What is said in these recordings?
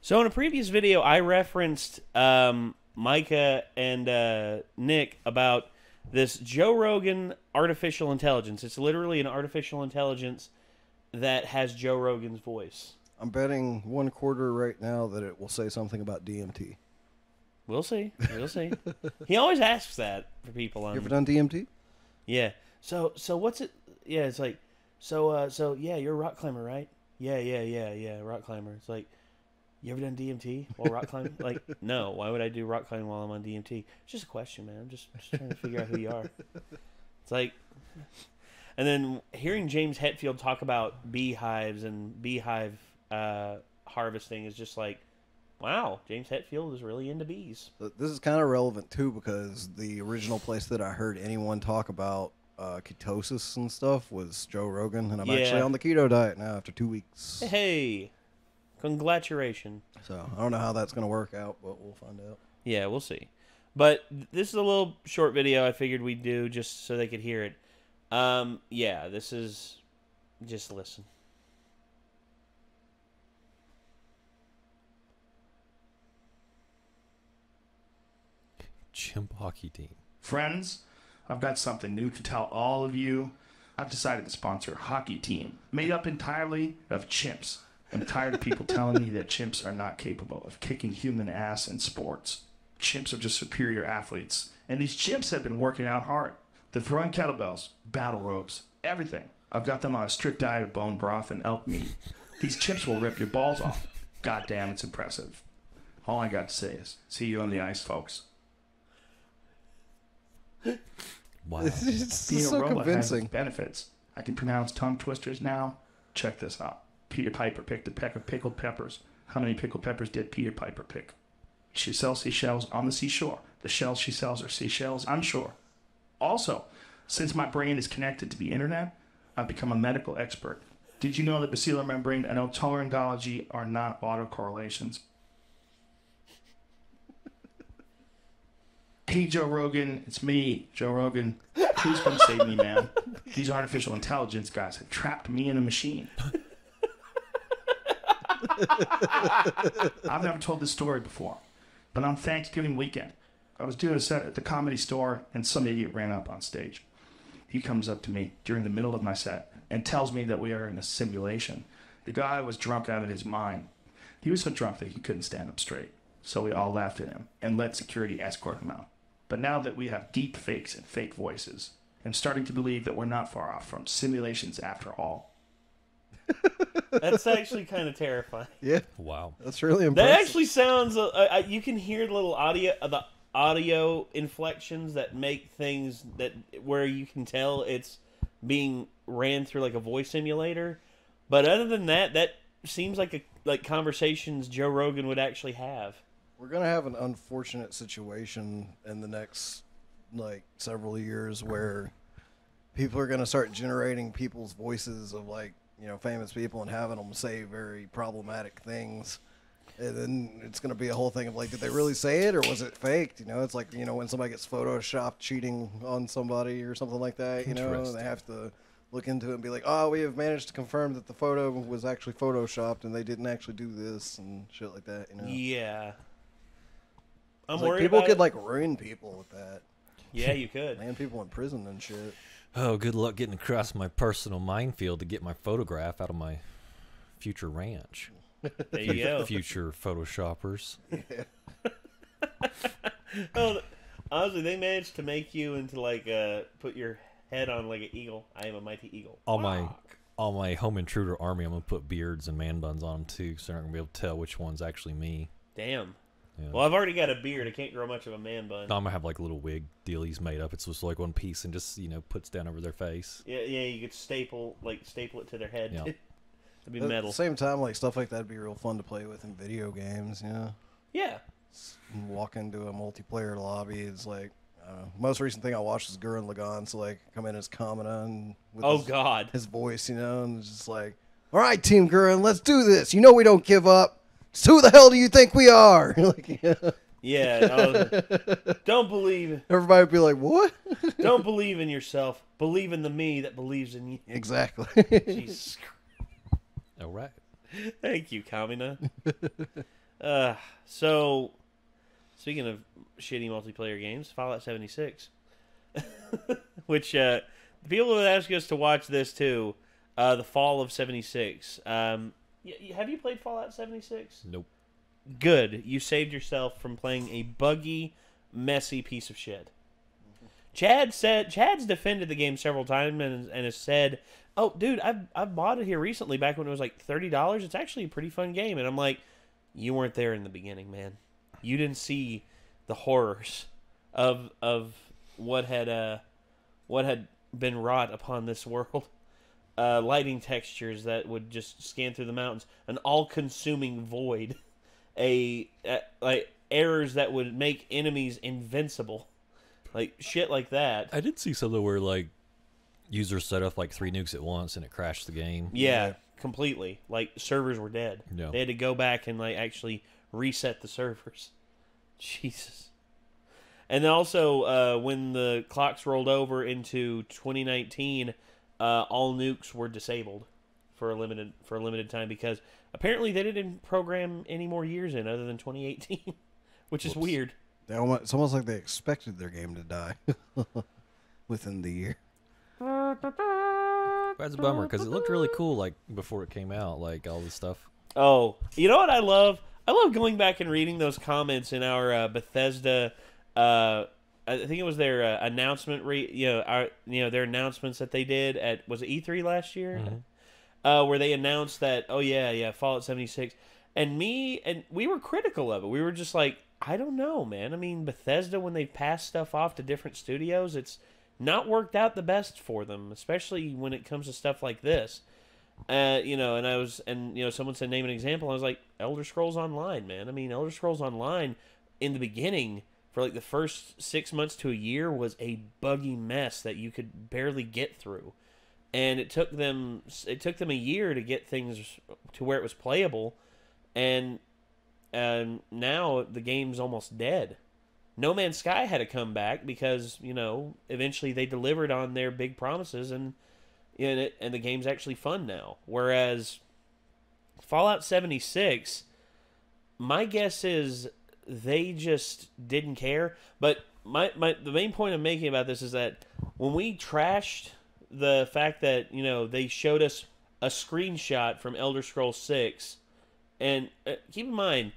So in a previous video, I referenced Micah and Nick about this Joe Rogan artificial intelligence. It's literally an artificial intelligence that has Joe Rogan's voice. I'm betting 1/4 right now that it will say something about DMT. We'll see. We'll see. He always asks that for people. You ever done DMT? Yeah. So what's it? Yeah, it's like, so yeah, you're a rock climber, right? Yeah, rock climber. It's like, you ever done DMT while rock climbing? Like, no. Why would I do rock climbing while I'm on DMT? It's just a question, man. I'm just trying to figure out who you are. It's like, and then hearing James Hetfield talk about beehives and beehive harvesting is just like, wow, James Hetfield is really into bees. This is kind of relevant too because the original place that I heard anyone talk about ketosis and stuff was Joe Rogan, and I'm actually on the keto diet now after 2 weeks. Hey, congratulations. So I don't know how that's going to work out, but we'll find out. Yeah, we'll see. But this is a little short video I figured we'd do just so they could hear it. Yeah, this is... Just listen. Chimp hockey team. Friends, I've got something new to tell all of you. I've decided to sponsor a hockey team made up entirely of chimps. I'm tired of people telling me that chimps are not capable of kicking human ass in sports. Chimps are just superior athletes. And these chimps have been working out hard. They're throwing kettlebells, battle ropes, everything. I've got them on a strict diet of bone broth and elk meat. These chimps will rip your balls off. God damn, it's impressive. All I got to say is, see you on the ice, folks. Wow. It's Being so a robot has convincing. its benefits. I can pronounce tongue twisters now. Check this out. Peter Piper picked a peck of pickled peppers. How many pickled peppers did Peter Piper pick? She sells seashells on the seashore. The shells she sells are seashells, I'm sure. Also, since my brain is connected to the internet, I've become a medical expert. Did you know that basilar membrane and otolaryngology are not autocorrelations? Hey, Joe Rogan, it's me, Joe Rogan. Please come save me, man. These artificial intelligence guys have trapped me in a machine. I've never told this story before, but on Thanksgiving weekend, I was doing a set at the Comedy Store, and some idiot ran up on stage. He comes up to me during the middle of my set and tells me that we are in a simulation. The guy was drunk out of his mind. He was so drunk that he couldn't stand up straight. So we all laughed at him and let security escort him out. But now that we have deep fakes and fake voices, I'm starting to believe that we're not far off from simulations after all. That's actually kind of terrifying. Yeah, Wow. that's really impressive. That actually sounds... you can hear the little audio inflections that make things that where you can tell it's being ran through like a voice simulator. But other than that, that seems like conversations Joe Rogan would actually have. We're going to have an unfortunate situation in the next, several years where people are going to start generating people's voices of, famous people and having them say very problematic things. And then it's going to be a whole thing of, did they really say it or was it faked? It's like, when somebody gets photoshopped cheating on somebody or something like that, they have to look into it and be like, oh, we have managed to confirm that the photo was actually photoshopped and they didn't actually do this and shit like that, Yeah. I'm Like, worried people about could it. ruin people with that. Yeah, you could. Land people in prison and shit. Oh, good luck getting across my personal minefield to get my photograph out of my future ranch. There you go. Future photoshoppers. Oh, honestly, they managed to make you into put your head on like an eagle. I am a mighty eagle. All my home intruder army, I'm gonna put beards and man buns on them too, so they're not gonna be able to tell which one's actually me. Damn. Yeah. Well, I've already got a beard. I can't grow much of a man bun. No, I'm gonna have little wig dealies made up. It's just like one piece and just puts down over their face. Yeah, you could staple it to their head. Yeah. It'd be At metal. the same time, stuff like that would be real fun to play with in video games, Yeah. Walk into a multiplayer lobby, it's most recent thing I watched was Gurren Lagann, so come in as Kamina and with God. his voice, and it's just all right, Team Gurren, let's do this. We don't give up. So who the hell do you think we are? Yeah. Don't believe. Everybody would be like, what? Don't believe in yourself. Believe in the me that believes in you. Exactly. Jesus. All right. Thank you, Kamina. So, speaking of shitty multiplayer games, Fallout 76, which the people would ask us to watch this too. The Fall of 76. Have you played Fallout 76? Nope. Good. You saved yourself from playing a buggy, messy piece of shit. Chad's defended the game several times and has said, "Oh, dude, I've bought it here recently, back when it was like $30. It's actually a pretty fun game." And I'm like, "You weren't there in the beginning, man. You didn't see the horrors of what had been wrought upon this world. Lighting textures that would just scan through the mountains, an all-consuming void, like errors that would make enemies invincible." Like, shit like that. I did see something where, like, users set up, like, 3 nukes at once and it crashed the game. Yeah, completely. Like, servers were dead. Yeah. They had to go back and, like, actually reset the servers. Jesus. And then also, when the clocks rolled over into 2019, all nukes were disabled for a limited time because apparently they didn't program any more years in other than 2018, which is weird. It's almost like they expected their game to die within the year. That's a bummer because it looked really cool, like, before it came out, like, all this stuff. Oh, you know what I love? I love going back and reading those comments in our Bethesda. I think it was their announcement. Their announcements that they did at, was it E3 last year, where they announced that, oh yeah, Fallout 76, and we were critical of it. We were just like, I don't know, man. I mean, Bethesda, when they pass stuff off to different studios, it's not worked out the best for them, especially when it comes to stuff like this. Someone said, name an example. I was like, Elder Scrolls Online, man. I mean, Elder Scrolls Online in the beginning, for like the first 6 months to a year, was a buggy mess that you could barely get through. And it took them a year to get things to where it was playable. And now the game's almost dead. No Man's Sky had to come back because, eventually they delivered on their big promises, and the game's actually fun now. Whereas Fallout 76, my guess is they just didn't care. But the main point I'm making about this is that when we trashed the fact that, they showed us a screenshot from Elder Scrolls 6, and keep in mind,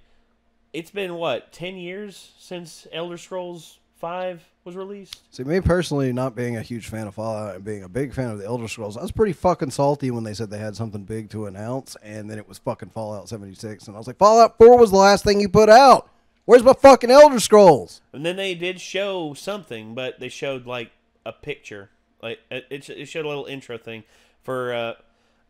it's been, 10 years since Elder Scrolls 5 was released? See, me personally, not being a huge fan of Fallout and being a big fan of the Elder Scrolls, I was pretty fucking salty when they said they had something big to announce, and then it was fucking Fallout 76, and I was like, Fallout 4 was the last thing you put out. Where's my fucking Elder Scrolls? And then they did show something, but they showed, like, a picture. Like, it showed a little intro thing for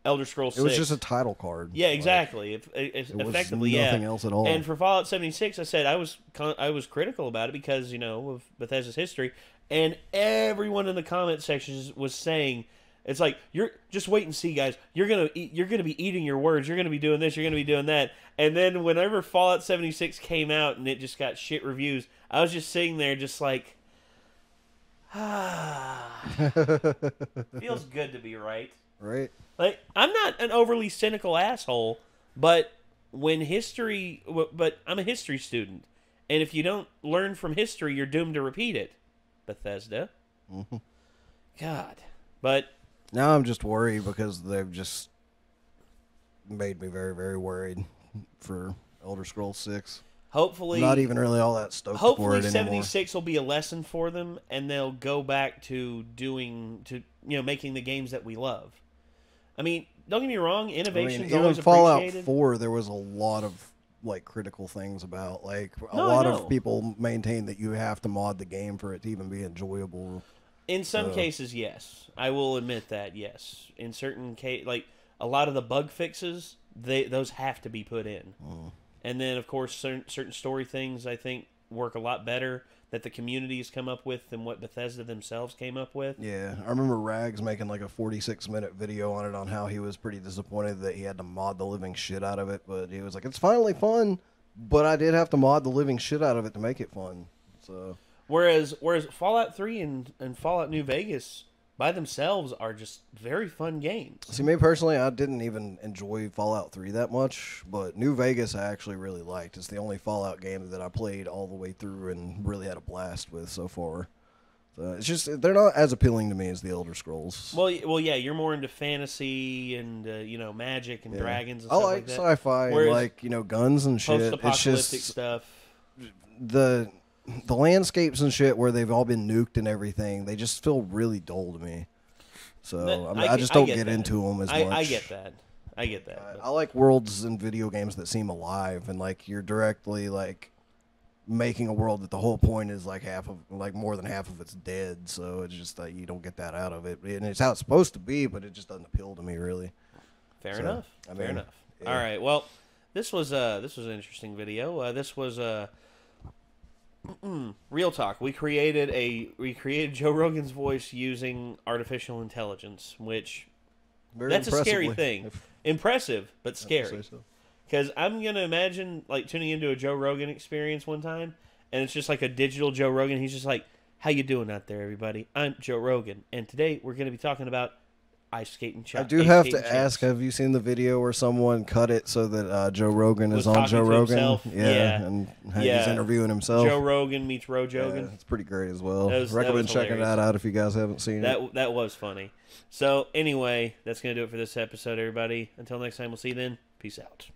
Elder Scrolls 6. It was just a title card. Yeah, exactly. It Effectively, was nothing else at all. And for Fallout 76, I said I was critical about it because, of Bethesda's history, and everyone in the comment sections was saying, it's like, you're just wait and see, guys. You're gonna be eating your words. You're gonna be doing this. You're gonna be doing that. And then whenever Fallout 76 came out and it just got shit reviews, I was just sitting there, just like, feels good to be right. Right. Like, I'm not an overly cynical asshole, but I'm a history student, and if you don't learn from history, you're doomed to repeat it. Bethesda. Mm-hmm. God. But now I'm just worried because they've just made me very, very worried for Elder Scrolls 6. hopefully, I'm not even really all that stoked for hopefully it anymore. 76 will be a lesson for them, and they'll go back to making the games that we love. I mean, don't get me wrong, innovation is always even Fallout appreciated. 4, there was a lot of critical things about. A No, lot I know. of people maintain that you have to mod the game for it to even be enjoyable. In some cases, yes. I will admit that, yes. In certain cases, like a lot of the bug fixes, those have to be put in. And then, of course, certain story things, I think, work a lot better that the community has come up with than what Bethesda themselves came up with. Yeah, I remember Rags making a 46-minute video on it on how he was pretty disappointed that he had to mod the living shit out of it, but he was like, it's finally fun, but I did have to mod the living shit out of it to make it fun. So Whereas Fallout 3 and Fallout New Vegas by themselves are just very fun games. See, me personally, I didn't even enjoy Fallout 3 that much, but New Vegas I actually really liked. It's the only Fallout game that I played all the way through and really had a blast with so far. So it's just, they're not as appealing to me as the Elder Scrolls. Well, yeah, you're more into fantasy and magic and dragons and I stuff like like that. sci-fi and Whereas like, guns and shit. It's Post-apocalyptic just stuff. the landscapes and shit where they've all been nuked and everything, they just feel really dull to me. So I just don't get into them as much. I get that. I get that. I like worlds in video games that seem alive and like you're directly like making a world that the whole point is like more than half of it's dead. So it's just like you don't get that out of it, and it's how it's supposed to be, but it just doesn't appeal to me really. Fair enough. Fair enough. Yeah. All right. Well, this was an interesting video. This was real talk. We created Joe Rogan's voice using artificial intelligence, which Very that's a scary impressively, thing. if Impressive, but I have to scary. say so. Because I'm gonna imagine like tuning into a Joe Rogan experience one time, and it's just like a digital Joe Rogan. He's just like, "How you doing out there, everybody? I'm Joe Rogan, and today we're gonna be talking about ice skating." I do have to ask: have you seen the video where someone cut it so that Joe Rogan Was is on talking Joe to Rogan? himself? Yeah. And Yeah. he's interviewing himself. Joe Rogan meets Ro Yeah, Jogan. it's pretty great as well. That Recommend was checking hilarious. that out if you guys haven't seen it. That was funny. So anyway, that's gonna do it for this episode, everybody. Until next time, we'll see you then. Peace out.